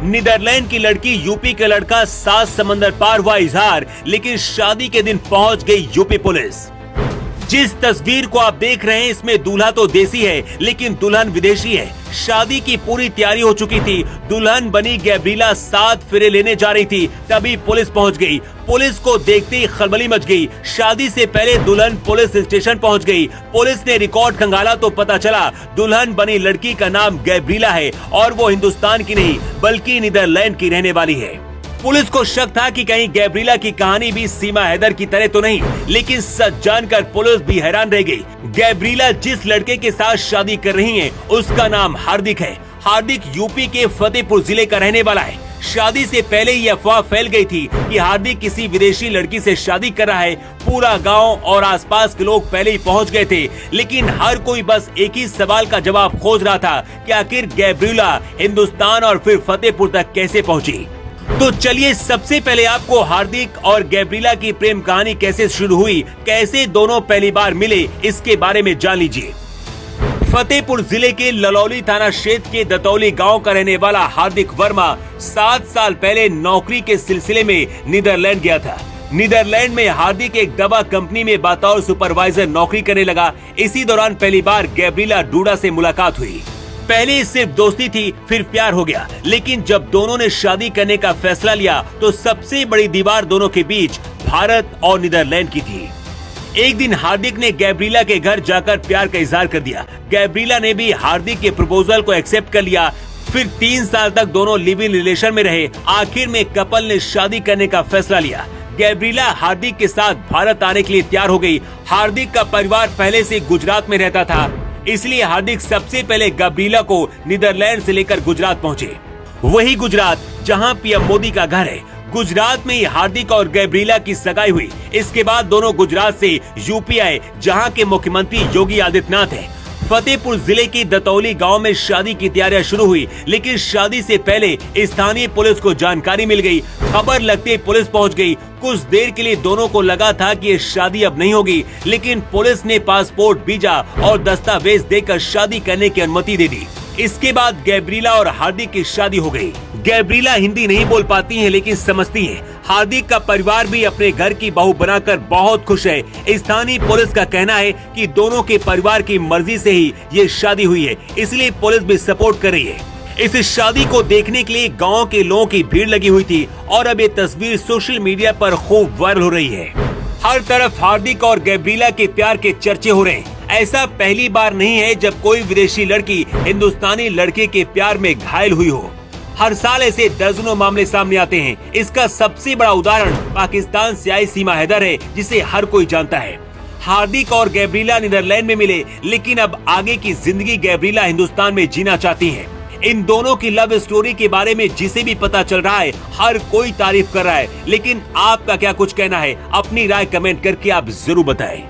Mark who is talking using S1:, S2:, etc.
S1: Netherlands की लड़की UP का लड़का, 7 समंदर पार हुआ इजहार, लेकिन शादी के दिन पहुंच गई यूपी पुलिस। जिस तस्वीर को आप देख रहे हैं इसमें दूल्हा तो देसी है लेकिन दुल्हन विदेशी है। शादी की पूरी तैयारी हो चुकी थी। दुल्हन बनी गैब्रिला 7 फेरे लेने जा रही थी, तभी पुलिस पहुंच गई। पुलिस को देखते ही खलबली मच गई। शादी से पहले दुल्हन पुलिस स्टेशन पहुंच गई। पुलिस ने रिकॉर्ड खंगाला तो पता चला दुल्हन बनी लड़की का नाम गैब्रिला है और वो हिंदुस्तान की नहीं बल्कि नीदरलैंड की रहने वाली है। पुलिस को शक था कि कहीं गैब्रिला की कहानी भी सीमा हैदर की तरह तो नहीं, लेकिन सच जानकर पुलिस भी हैरान रह गई। गैब्रिला जिस लड़के के साथ शादी कर रही हैं, उसका नाम हार्दिक है। हार्दिक यूपी के फतेहपुर जिले का रहने वाला है। शादी से पहले ही अफवाह फैल गई थी कि हार्दिक किसी विदेशी लड़की से शादी कर रहा है। पूरा गांव और आसपास के लोग पहले ही पहुंच गए थे, लेकिन हर कोई बस एक ही सवाल का जवाब खोज रहा था कि आखिर गैब्रिला हिंदुस्तान और फिर फतेहपुर तक कैसे पहुंची। तो चलिए सबसे पहले आपको हार्दिक और गैब्रिला की प्रेम कहानी कैसे शुरू हुई, कैसे दोनों पहली बार मिले, इसके बारे में जान लीजिए। फतेहपुर जिले के ललौली थाना क्षेत्र के दतौली गांव का रहने वाला हार्दिक वर्मा 7 साल पहले नौकरी के सिलसिले में नीदरलैंड गया था। नीदरलैंड में हार्दिक एक दवा कंपनी में बतौर सुपरवाइजर नौकरी करने लगा। इसी दौरान पहली बार गैब्रिला डूडा से मुलाकात हुई। पहले सिर्फ दोस्ती थी, फिर प्यार हो गया, लेकिन जब दोनों ने शादी करने का फैसला लिया तो सबसे बड़ी दीवार दोनों के बीच भारत और नीदरलैंड की थी। एक दिन हार्दिक ने गैब्रिला के घर जाकर प्यार का इजहार कर दिया। गैब्रिला ने भी हार्दिक के प्रपोजल को एक्सेप्ट कर लिया। फिर 3 साल तक दोनों लिव इन रिलेशन में रहे। आखिर में कपल ने शादी करने का फैसला लिया। गैब्रिला हार्दिक के साथ भारत आने के लिए तैयार हो गई। हार्दिक का परिवार पहले से गुजरात में रहता था, इसलिए हार्दिक सबसे पहले गैब्रिला को नीदरलैंड से लेकर गुजरात पहुंचे। वही गुजरात जहां पीएम मोदी का घर है। गुजरात में ही हार्दिक और गैब्रिला की सगाई हुई। इसके बाद दोनों गुजरात से यूपी आए, जहां के मुख्यमंत्री योगी आदित्यनाथ हैं। फतेहपुर जिले की दतौली गांव में शादी की तैयारियां शुरू हुई, लेकिन शादी से पहले स्थानीय पुलिस को जानकारी मिल गई। खबर लगते ही पुलिस पहुंच गई। कुछ देर के लिए दोनों को लगा था कि ये शादी अब नहीं होगी, लेकिन पुलिस ने पासपोर्ट, वीजा और दस्तावेज देकर शादी करने की अनुमति दे दी। इसके बाद गैब्रिला और हार्दिक की शादी हो गई। गैब्रिला हिंदी नहीं बोल पाती हैं, लेकिन समझती हैं। हार्दिक का परिवार भी अपने घर की बहू बनाकर बहुत खुश है। स्थानीय पुलिस का कहना है कि दोनों के परिवार की मर्जी से ही ये शादी हुई है, इसलिए पुलिस भी सपोर्ट कर रही है। इस शादी को देखने के लिए गांव के लोगों की भीड़ लगी हुई थी और अब ये तस्वीर सोशल मीडिया पर खूब वायरल हो रही है। हर तरफ हार्दिक और गैब्रिला के प्यार के चर्चे हो रहे हैं। ऐसा पहली बार नहीं है जब कोई विदेशी लड़की हिंदुस्तानी लड़के के प्यार में घायल हुई हो। हर साल ऐसे दर्जनों मामले सामने आते हैं। इसका सबसे बड़ा उदाहरण पाकिस्तान से आई सीमा हैदर है, जिसे हर कोई जानता है। हार्दिक और गैब्रिला नीदरलैंड में मिले, लेकिन अब आगे की जिंदगी गैब्रिला हिंदुस्तान में जीना चाहती हैं। इन दोनों की लव स्टोरी के बारे में जिसे भी पता चल रहा है, हर कोई तारीफ कर रहा है, लेकिन आपका क्या कुछ कहना है? अपनी राय कमेंट करके आप जरूर बताएं।